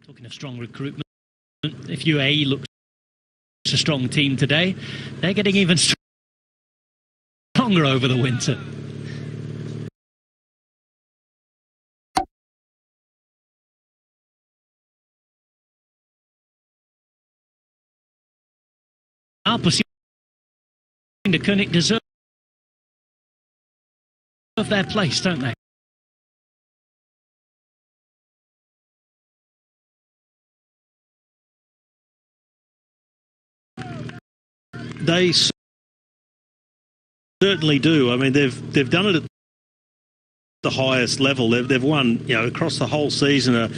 Talking of strong recruitment, if UAE looks a strong team today, they're getting even stronger over the winter. Alpes de König deserve their place, don't they? They certainly do. I mean, they've done it at the highest level. They've won, you know, across the whole season a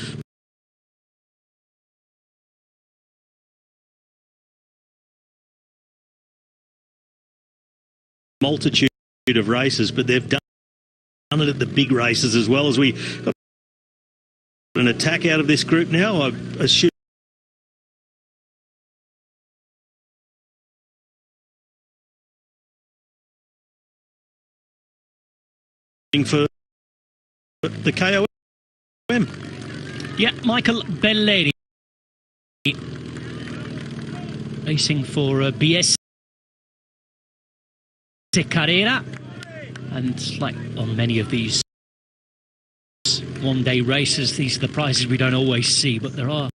multitude of races, but they've done it at the big races as well. As we got an attack out of this group now, I assume. For the KOM. Yeah, Michael Belleri racing for BS Carrera, and like on many of these one-day races, these are the prizes we don't always see, but there are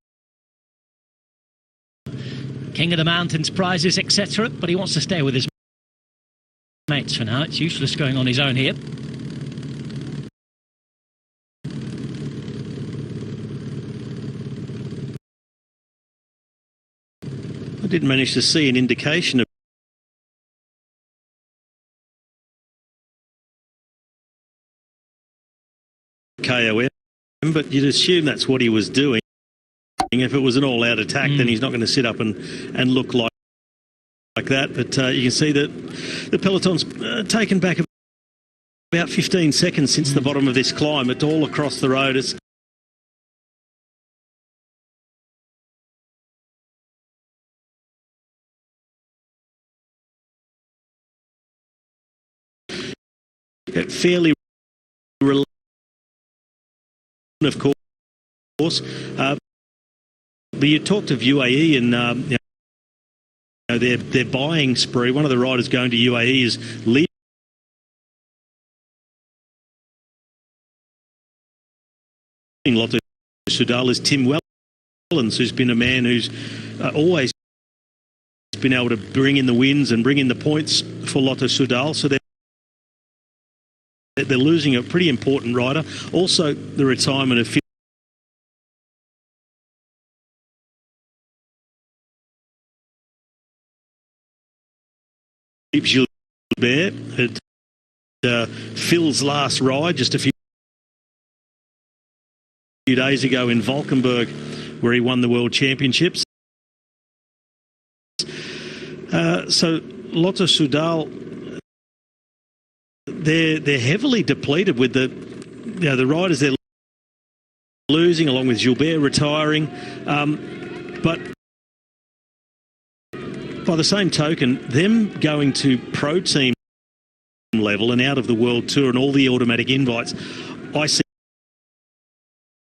King of the Mountains prizes, etc. But he wants to stay with his mates for now. It's useless going on his own here. I did manage to see an indication of KOM, but you'd assume that's what he was doing. If it was an all-out attack, then he's not going to sit up and look like that. But you can see that the peloton's taken back about 15 seconds since the bottom of this climb. It's all across the road. It's fairly relaxed, of course. But you talked of UAE and you know, their buying spree. One of the riders going to UAE is leaving Lotto Soudal is Tim Wellens, who's been a man who's always been able to bring in the wins and bring in the points for Lotto Soudal. So they're losing a pretty important rider. Also, the retirement of Philippe Gilbert at Phil's last ride just a few days ago in Valkenburg, where he won the World Championships. So Lotto Soudal, they're heavily depleted with the riders they're losing, along with Gilbert retiring. But by the same token, them going to pro team level and out of the World Tour and all the automatic invites, I see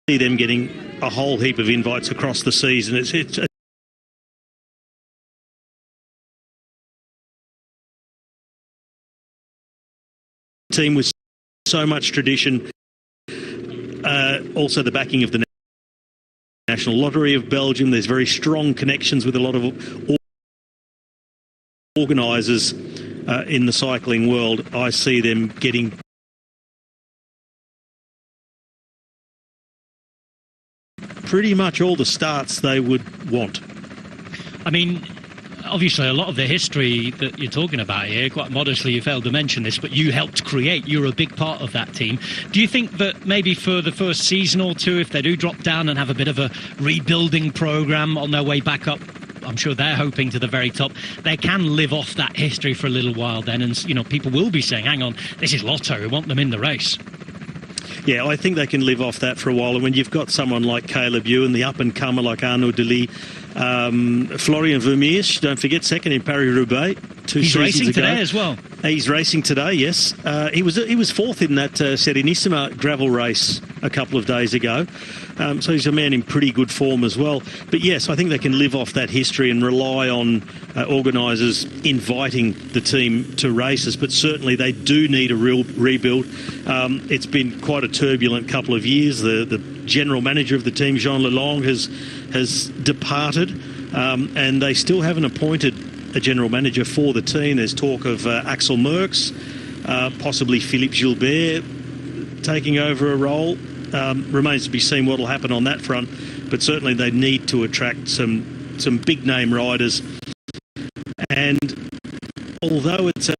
them getting a whole heap of invites across the season. It's a team with so much tradition. Also the backing of the National Lottery of Belgium. There's very strong connections with a lot of organisers in the cycling world. I see them getting pretty much all the starts they would want. I mean, obviously a lot of the history that you're talking about here, quite modestly you failed to mention this, but you helped create, you're a big part of that team. Do you think that maybe for the first season or two, if they do drop down and have a bit of a rebuilding programme on their way back up, I'm sure they're hoping to the very top, they can live off that history for a little while then, and you know, people will be saying, hang on, this is Lotto, we want them in the race. Yeah, I think they can live off that for a while. And when you've got someone like Caleb Ewan, the up-and-comer like Arnaud Delis, Florian Vermeersch, don't forget, second in Paris-Roubaix, two He's seasons racing ago. today as well. He's racing today, yes. He was fourth in that Serenissima gravel race a couple of days ago. So he's a man in pretty good form as well. But yes, I think they can live off that history and rely on organisers inviting the team to races. But certainly they do need a real rebuild. It's been quite a turbulent couple of years. The general manager of the team, Jean Lalonde, has departed, and they still haven't appointed a general manager for the team. There's talk of Axel Merckx, possibly Philippe Gilbert taking over a role. Remains to be seen what will happen on that front, but certainly they need to attract some big name riders. And although it's a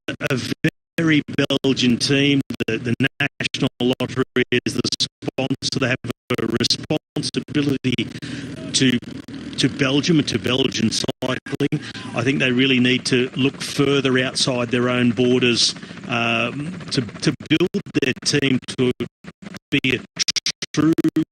very Belgian team, the National Lottery is the sponsor. They have a responsibility to Belgium and to Belgian cycling. I think they really need to look further outside their own borders to build their team to be a true bit.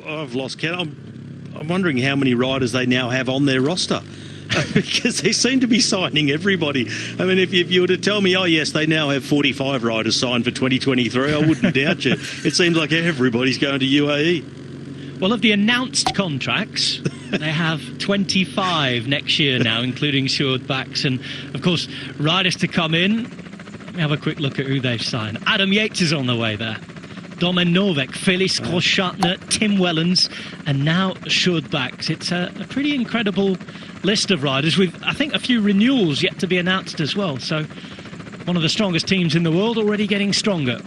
I've lost count. I'm wondering how many riders they now have on their roster. Because they seem to be signing everybody. I mean, if you were to tell me, oh yes, they now have 45 riders signed for 2023, I wouldn't doubt you. It seems like everybody's going to UAE. Well, of the announced contracts, they have 25 next year now, including short backs. And, of course, riders to come in. Let me have a quick look at who they've signed. Adam Yates is on the way there. Domen Novak, Félix Groschartner, Tim Wellens, and now short backs. It's a pretty incredible list of riders with, I think, a few renewals yet to be announced as well. So one of the strongest teams in the world already getting stronger.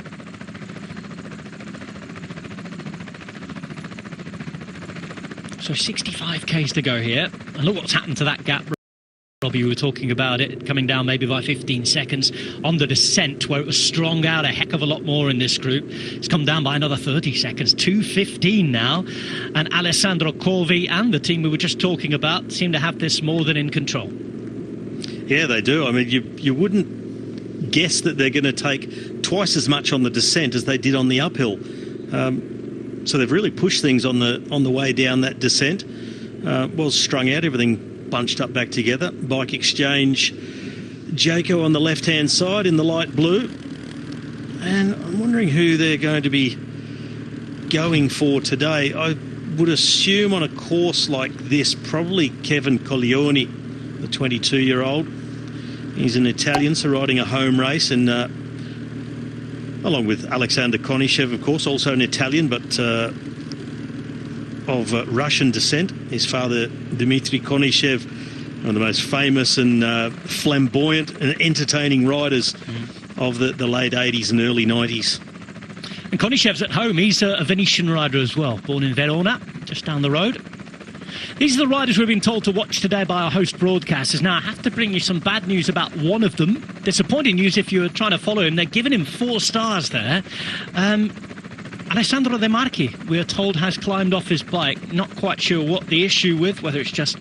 So 65 Ks to go here. And look what's happened to that gap. Robbie, we were talking about it, coming down maybe by 15 seconds on the descent, where it was strong out a heck of a lot more in this group. It's come down by another 30 seconds, 2:15 now. And Alessandro Corvi and the team we were just talking about seem to have this more than in control. Yeah, they do. I mean, you wouldn't guess that they're going to take twice as much on the descent as they did on the uphill. So they've really pushed things on the way down that descent. Well strung out, everything bunched up back together. Bike exchange, Jaco on the left-hand side in the light blue. And I'm wondering who they're going to be going for today. I would assume on a course like this, probably Kevin Coglioni, the 22-year-old. He's an Italian, so riding a home race, and along with Alexander Konishev, of course, also an Italian, but of Russian descent. His father, Dmitry Konishev, one of the most famous and flamboyant and entertaining riders of the late 80s and early 90s. And Konishev's at home. He's a Venetian rider as well, born in Verona, just down the road. These are the riders we've been told to watch today by our host broadcasters. Now, I have to bring you some bad news about one of them. Disappointing news if you're trying to follow him. They're giving him 4 stars there. Alessandro De Marchi, we are told, has climbed off his bike. Not quite sure what the issue with, whether it's just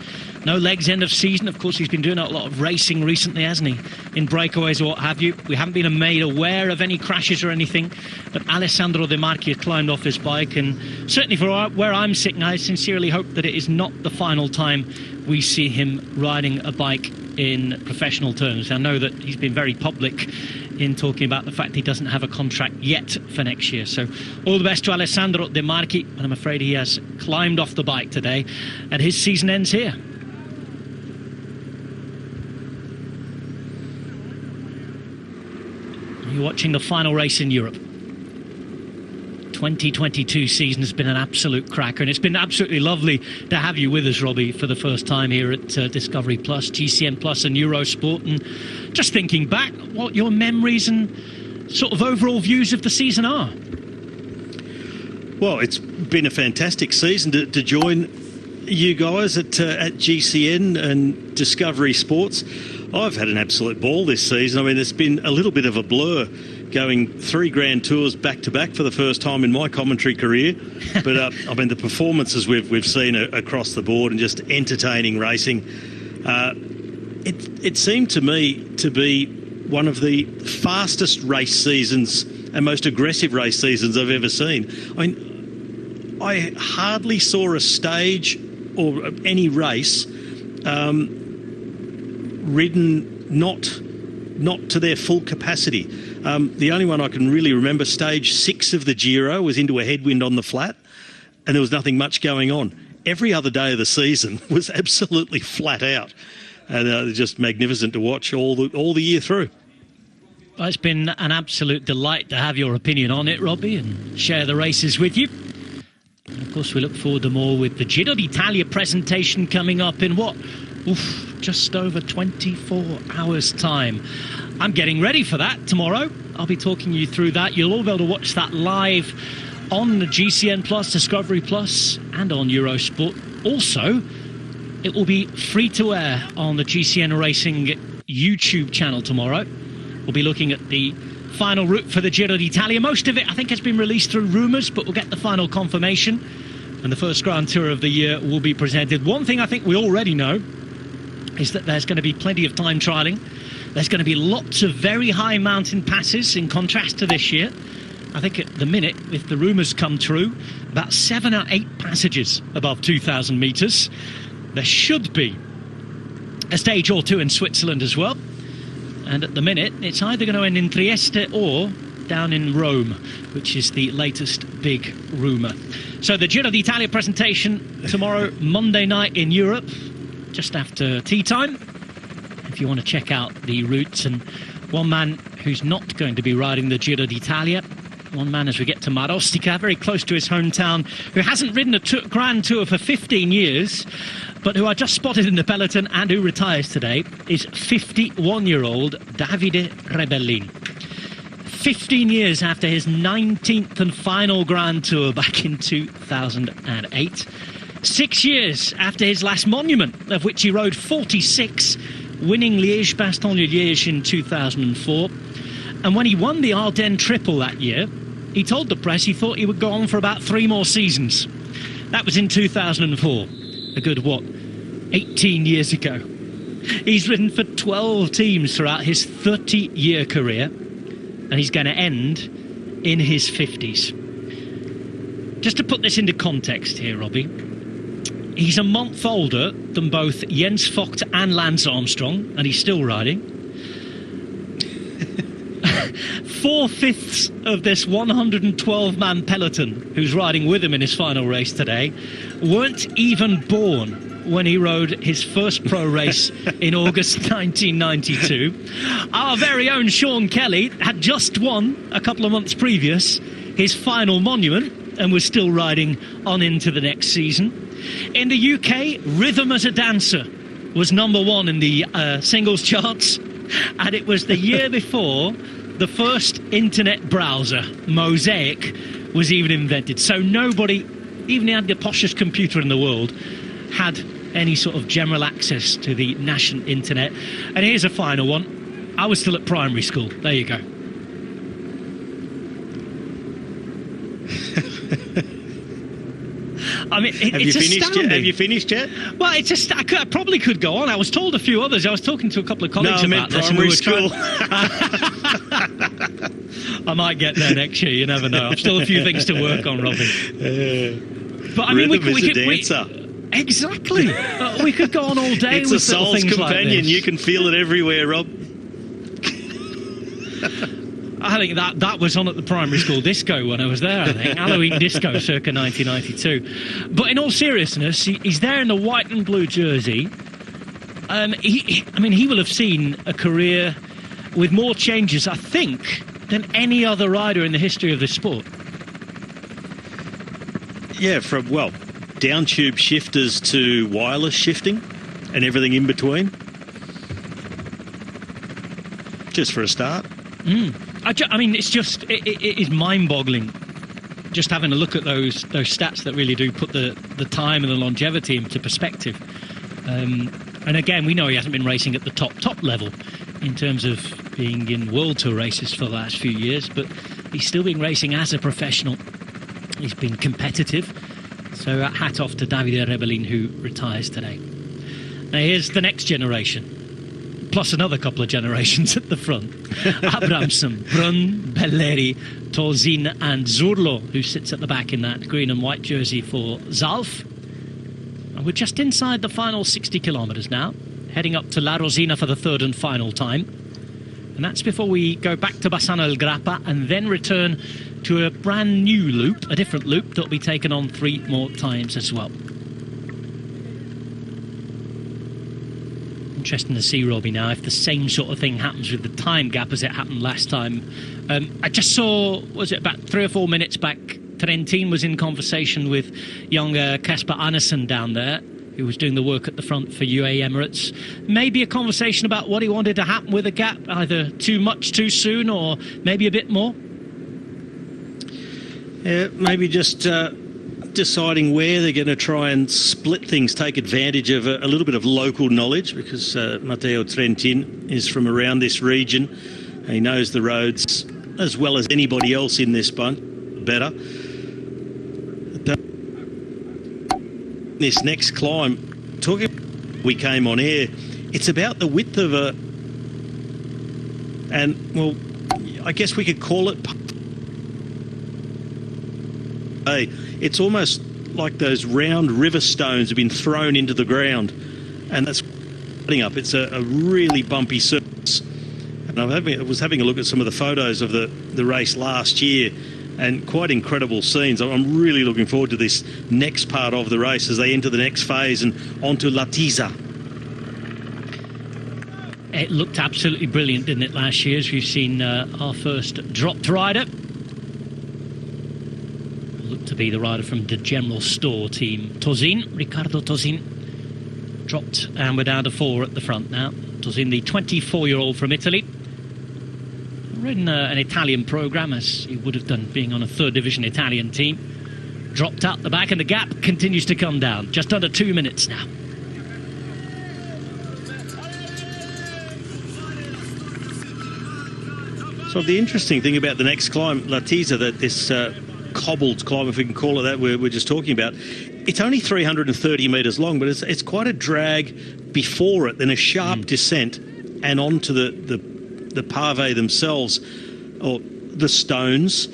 no legs end of season. Of course, he's been doing a lot of racing recently, hasn't he? In breakaways or what have you. We haven't been made aware of any crashes or anything. But Alessandro De Marchi has climbed off his bike. And certainly for where I'm sitting, I sincerely hope that it is not the final time we see him riding a bike in professional terms. I know that he's been very public in talking about the fact he doesn't have a contract yet for next year. So all the best to Alessandro De Marchi, and I'm afraid he has climbed off the bike today, and his season ends here. You're watching the final race in Europe. 2022 season has been an absolute cracker, and it's been absolutely lovely to have you with us, Robbie, for the first time here at Discovery Plus, GCN Plus and Eurosport. And just thinking back, what your memories and sort of overall views of the season are. Well, it's been a fantastic season to join you guys at GCN and Discovery Sports. I've had an absolute ball this season. I mean, it's been a little bit of a blur going 3 Grand Tours back-to-back for the first time in my commentary career. But, I mean, the performances we've seen across the board and just entertaining racing, it seemed to me to be one of the fastest race seasons and most aggressive race seasons I've ever seen. I mean, I hardly saw a stage or any race ridden not to their full capacity. The only one I can really remember, stage 6 of the Giro, was into a headwind on the flat, and there was nothing much going on. Every other day of the season was absolutely flat out, and just magnificent to watch all the year through. Well, it's been an absolute delight to have your opinion on it, Robbie, and share the races with you. And of course, we look forward to more with the Giro d'Italia presentation coming up in just over 24 hours' time. I'm getting ready for that tomorrow. I'll be talking you through that. You'll all be able to watch that live on the GCN Plus, Discovery Plus, and on Eurosport. Also, it will be free to air on the GCN Racing YouTube channel tomorrow. We'll be looking at the final route for the Giro d'Italia. Most of it, I think, has been released through rumours, but we'll get the final confirmation. And the first Grand Tour of the year will be presented. One thing I think we already know is that there's going to be plenty of time trialling. There's going to be lots of very high mountain passes in contrast to this year. I think at the minute, if the rumours come true, about 7 or 8 passages above 2,000 metres. There should be a stage or 2 in Switzerland as well. And at the minute, it's either going to end in Trieste or down in Rome, which is the latest big rumour. So the Giro d'Italia presentation tomorrow, Monday night in Europe, just after tea time. If you want to check out the routes, and one man who's not going to be riding the Giro d'Italia, one man as we get to Marostica, very close to his hometown, who hasn't ridden a Grand Tour for 15 years, but who I just spotted in the peloton and who retires today, is 51-year-old Davide Rebellin. 15 years after his 19th and final Grand Tour back in 2008. 6 years after his last monument, of which he rode 46, winning Liège-Bastogne-Liège in 2004. And when he won the Ardennes Triple that year, he told the press he thought he would go on for about 3 more seasons. That was in 2004. A good, 18 years ago. He's ridden for 12 teams throughout his 30-year career, and he's going to end in his 50s. Just to put this into context here, Robbie, he's a month older than both Jens Vogt and Lance Armstrong, and he's still riding. 4/5 of this 112-man peloton who's riding with him in his final race today weren't even born when he rode his first pro race in August 1992. Our very own Sean Kelly had just won, a couple of months previous, his final monument and was still riding on into the next season. In the UK, Rhythm as a Dancer was #1 in the singles charts, and it was the year before the first internet browser, Mosaic, was even invented. So nobody, even had the poshest computer in the world, had any sort of general access to the national internet. And here's a final one. I was still at primary school. There you go. I mean, it's astounding. Have you finished yet? Well, it's just I probably could go on. I was told a few others. I was talking to a couple of colleagues about this. Primary school. I might get there next year. You never know. I've still a few things to work on, Robin. But I mean, we could. Exactly. We could go on all day. It's with a soul's things companion. like this. You can feel it everywhere, Rob. I think that was on at the primary school disco when I was there, I think. Halloween disco circa 1992. But in all seriousness, he's there in the white and blue jersey. He will have seen a career with more changes, I think, than any other rider in the history of the sport. Yeah, from, down tube shifters to wireless shifting and everything in between. Just for a start. I mean, it's just, it is mind-boggling just having a look at those stats that really do put the time and the longevity into perspective. And again, we know he hasn't been racing at the top level in terms of being in World Tour races for the last few years, but he's still been racing as a professional. He's been competitive. So hat off to Davide Rebellin, who retires today. Now here's the next generation, plus another couple of generations at the front. Abramson, Brun, Belleri, Tosin and Zurlo, who sits at the back in that green and white jersey for Zalf. And we're just inside the final 60 kilometres now, heading up to La Rosina for the third and final time. And that's before we go back to Bassano El Grappa and then return to a brand new loop, a different loop that'll be taken on 3 more times as well. Interesting to see, Robbie, now if the same sort of thing happens with the time gap as it happened last time. I just saw, was it about 3 or 4 minutes back, Trentin was in conversation with young Kasper Andersen down there, who was doing the work at the front for UAE Emirates. Maybe a conversation about what he wanted to happen with the gap, either too much too soon or maybe a bit more. Yeah, maybe just deciding where they're going to try and split things, take advantage of a little bit of local knowledge, because Matteo Trentin is from around this region. He knows the roads as well as anybody else in this bunch, better. This next climb, we came on air, it's about the width of a, and well, I guess we could call it, it's almost like those round river stones have been thrown into the ground, and that's putting up. It's a really bumpy surface. And I was having a look at some of the photos of the race last year, and quite incredible scenes. I'm really looking forward to this next part of the race as they enter the next phase and onto Latiza. It looked absolutely brilliant, didn't it, last year, as we've seen our first dropped rider. Looked to be the rider from the General Store team, Tosin, Riccardo Tosin. Dropped, and we're down to 4 at the front now. Tosin, the 24-year-old from Italy. Ridden an Italian programme, as he would have done being on a 3rd division Italian team. Dropped out the back, and the gap continues to come down. Just under 2 minutes now. So the interesting thing about the next climb, Latiza, that this cobbled climb, if we can call it that, we're just talking about, it's only 330 metres long, but it's quite a drag before it, then a sharp descent, and onto the pave themselves, or the stones.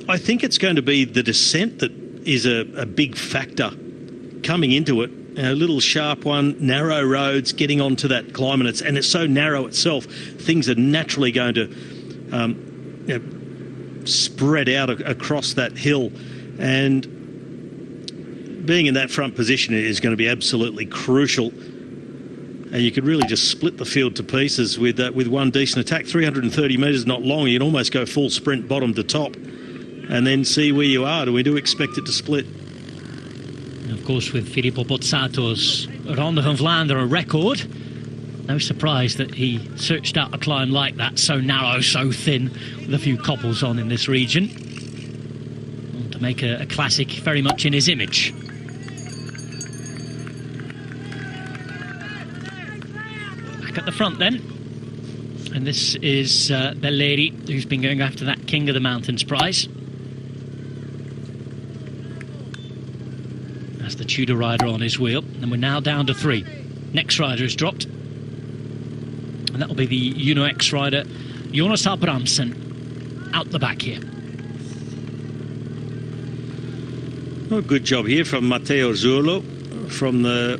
I think it's going to be the descent that is a big factor coming into it. A little sharp one, narrow roads, getting onto that climb, and it's so narrow itself, things are naturally going to spread out across that hill, and being in that front position is going to be absolutely crucial. And you could really just split the field to pieces with one decent attack. 330 metres, not long. You can almost go full sprint bottom to top and then see where you are. We do expect it to split. And of course, with Filippo Pozzato's Ronde van Vlaanderen record, no surprise that he searched out a climb like that, so narrow, so thin, with a few cobbles on in this region, to make a classic very much in his image. At the front then, and this is Belleri, who's been going after that King of the Mountains prize. That's the Tudor rider on his wheel, and we're now down to 3. Next rider is dropped, and that will be the Uno X rider Jonas Abramson out the back here. Oh, good job here from Matteo Zurlo from the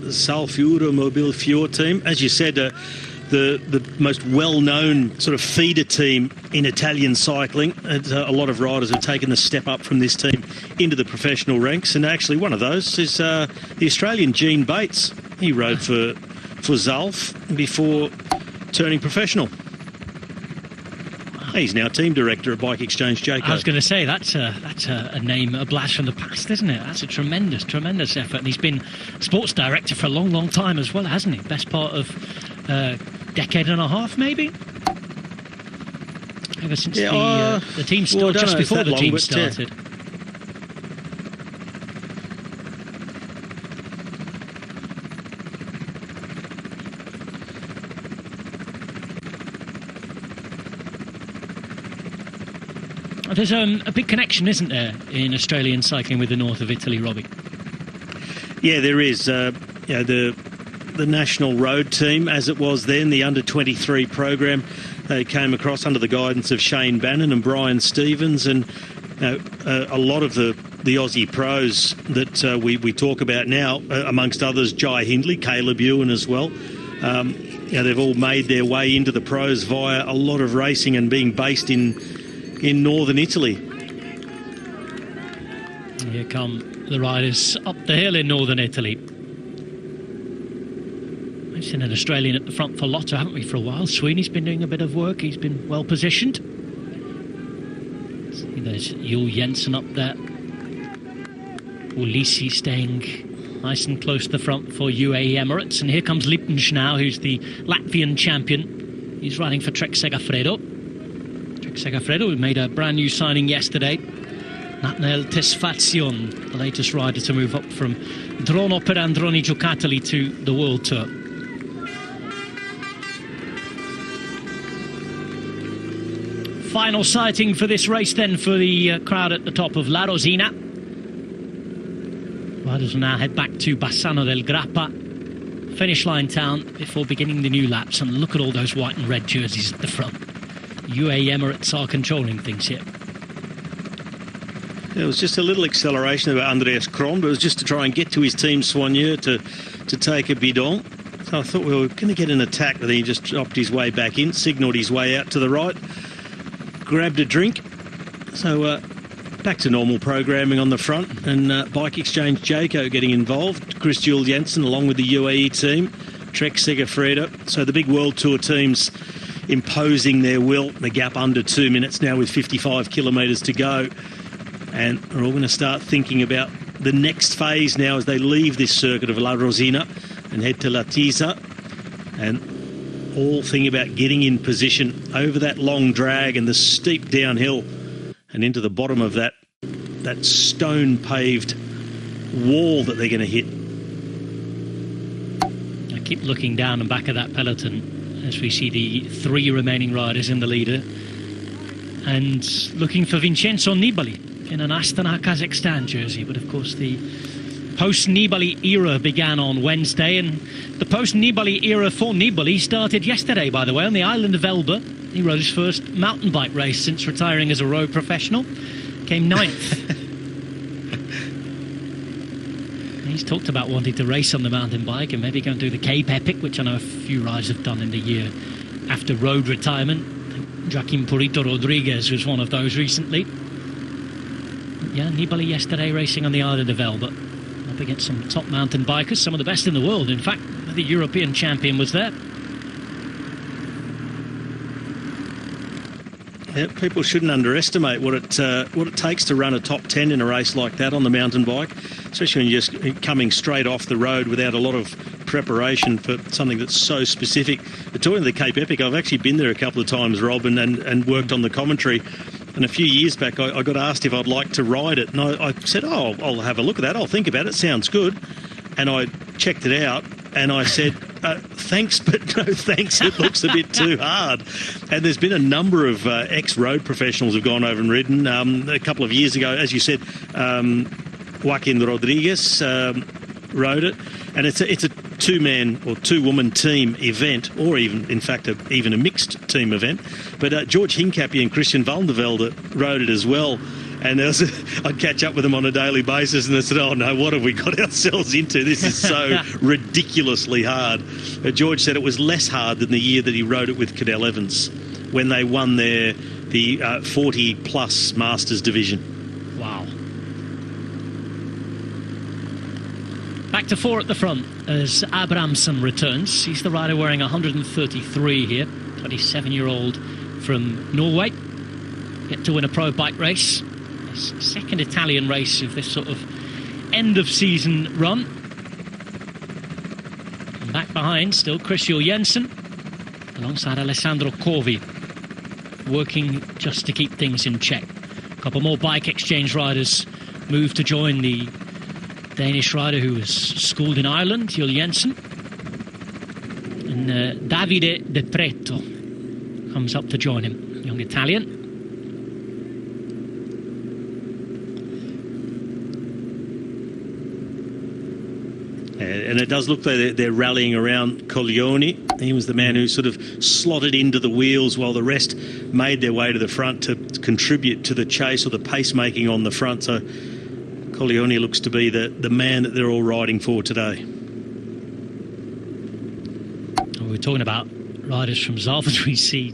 Salfiuro Mobile Fior team. As you said, the most well-known sort of feeder team in Italian cycling. A lot of riders have taken the step up from this team into the professional ranks, and actually one of those is the Australian Gene Bates. He rode for Zalf before turning professional. He's now team director at Bike Exchange Jayco. I was going to say, that's a name, a blast from the past, isn't it? That's a tremendous effort. And he's been sports director for a long, long time as well, hasn't he? Best part of a decade and a half, maybe? ever since the team started, just before the team started. There's a big connection, isn't there, in Australian cycling with the north of Italy, Robbie? Yeah, there is. The national road team, as it was then, the under-23 program, they came across under the guidance of Shane Bannon and Brian Stevens, and a lot of the Aussie pros that we talk about now, amongst others, Jai Hindley, Caleb Ewan as well. They've all made their way into the pros via a lot of racing and being based in northern Italy. Here come the riders up the hill in northern Italy. We've seen an Australian at the front for Lotto, haven't we, for a while? Sweeney's been doing a bit of work. He's been well positioned. See, there's Juul Jensen up there. Ulisi staying nice and close to the front for UAE Emirates. And here comes Lipnic now, who's the Latvian champion. He's riding for Trek Segafredo. Segafredo, who made a brand new signing yesterday. Natnael Tesfazion, the latest rider to move up from Drono per Androni Giocattoli to the World Tour. Final sighting for this race then for the crowd at the top of La Rosina. Riders will now head back to Bassano del Grappa, finish line town, before beginning the new laps. And look at all those white and red jerseys at the front. UAE Emirates are controlling things here. There was just a little acceleration about Andreas Kron, but it was just to try and get to his team Soigneur to take a bidon. So I thought we were going to get an attack, but then he just dropped his way back in, signalled his way out to the right, grabbed a drink. So back to normal programming on the front, and Bike Exchange Jayco getting involved. Chris Juul Jensen along with the UAE team, Trek Segafredo. So the big World Tour teams imposing their will. The gap under 2 minutes now with 55 kilometres to go. And we're all going to start thinking about the next phase now as they leave this circuit of La Rosina and head to Latisa. And all thinking about getting in position over that long drag and the steep downhill and into the bottom of that stone-paved wall that they're going to hit. I keep looking down and back at that peloton as we see the 3 remaining riders in the leader, and looking for Vincenzo Nibali in an Astana Kazakhstan jersey. But of course the post-Nibali era began on Wednesday, and the post-Nibali era for Nibali started yesterday, by the way, on the island of Elba. He rode his first mountain bike race since retiring as a road professional, came 9th. He's talked about wanting to race on the mountain bike and maybe go and do the Cape Epic, which I know a few riders have done in the year after road retirement. Joaquim Purito Rodriguez was one of those recently. Yeah, Nibali yesterday racing on the island of Elba, up against some top mountain bikers, some of the best in the world. In fact, the European champion was there. Yeah, people shouldn't underestimate what it takes to run a top 10 in a race like that on the mountain bike, especially when you're just coming straight off the road without a lot of preparation for something that's so specific. But talking to the Cape Epic, I've actually been there a couple of times, Rob, and worked on the commentary. And a few years back, I got asked if I'd like to ride it. And I said, oh, I'll have a look at that. I'll think about it. Sounds good. And I checked it out, and I said, thanks, but no thanks. It looks a bit too hard. And there's been a number of ex-road professionals who've gone over and ridden. A couple of years ago, as you said, Joaquin Rodriguez rode it. And it's a two-man or two-woman team event, or even, in fact, even a mixed team event. But George Hincapie and Christian Valdervelde rode it as well. And I'd catch up with them on a daily basis, and they said, oh no, what have we got ourselves into? This is so ridiculously hard. George said it was less hard than the year that he rode it with Cadel Evans when they won the 40-plus Masters division. Wow. Back to 4 at the front as Abrahamsen returns. He's the rider wearing 133 here, 27-year-old from Norway. Yet to win a pro bike race. Second Italian race of this sort of end-of-season run. And back behind, still Chris Juul Jensen, alongside Alessandro Covi. working just to keep things in check. A couple more bike exchange riders move to join the Danish rider who was schooled in Ireland, Jul Jensen. And Davide De Preto comes up to join him, young Italian. And it does look like they're rallying around Coglioni. He was the man who sort of slotted into the wheels while the rest made their way to the front to contribute to the chase or the pacemaking on the front. So Coglioni looks to be the man that they're all riding for today. We're talking about riders from Zalvers. We see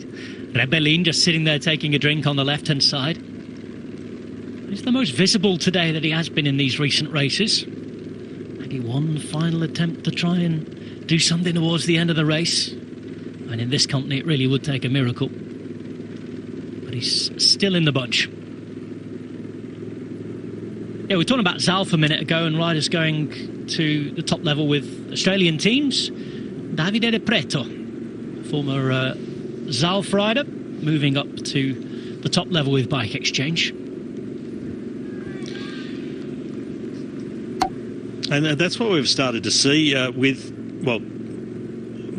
Rebellin just sitting there taking a drink on the left-hand side. He's the most visible today that he has been in these recent races. Maybe one final attempt to try and do something towards the end of the race. And in this company, it really would take a miracle. But he's still in the bunch. Yeah, we were talking about Zalf a minute ago and riders going to the top level with Australian teams. Davide De Preto, former Zalf rider, moving up to the top level with Bike Exchange. And that's what we've started to see with, well,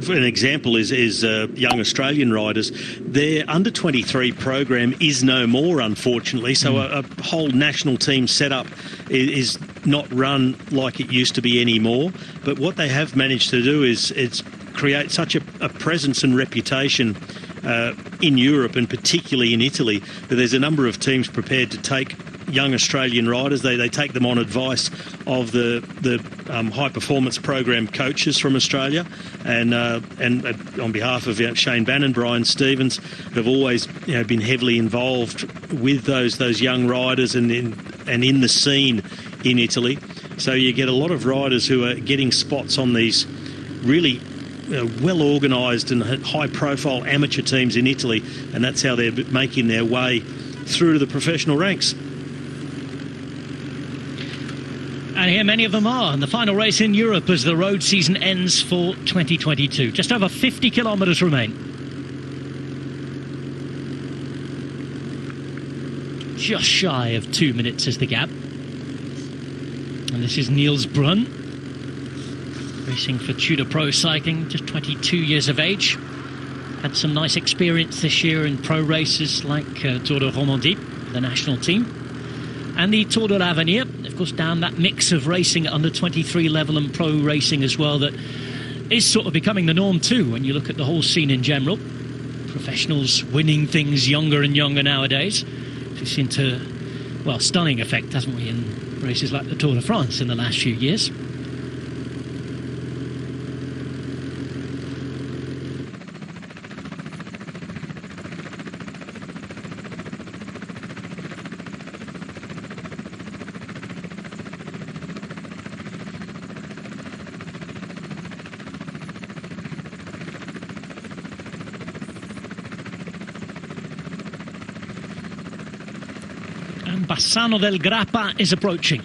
for an example is young Australian riders. Their under-23 program is no more, unfortunately. So a whole national team setup is not run like it used to be anymore. But what they have managed to do is create such a presence and reputation in Europe and particularly in Italy that there's a number of teams prepared to take young Australian riders. They take them on advice of the high performance program coaches from Australia, and on behalf of Shane Bannon, Brian Stevens, have always been heavily involved with those young riders and in the scene in Italy. So you get a lot of riders who are getting spots on these really well organised and high profile amateur teams in Italy, and that's how they're making their way through to the professional ranks. And here many of them are. And the final race in Europe as the road season ends for 2022. Just over 50 kilometres remain. Just shy of 2 minutes is the gap. And this is Niels Brun, racing for Tudor Pro Cycling, just 22 years of age. Had some nice experience this year in pro races like Tour de Romandie, the national team. And the Tour de l'Avenir, of course, down that mix of racing at under 23 level and pro racing as well, that is sort of becoming the norm too when you look at the whole scene in general. Professionals winning things younger and younger nowadays. We've seen stunning effect, hasn't we, in races like the Tour de France in the last few years. Bassano del Grappa is approaching.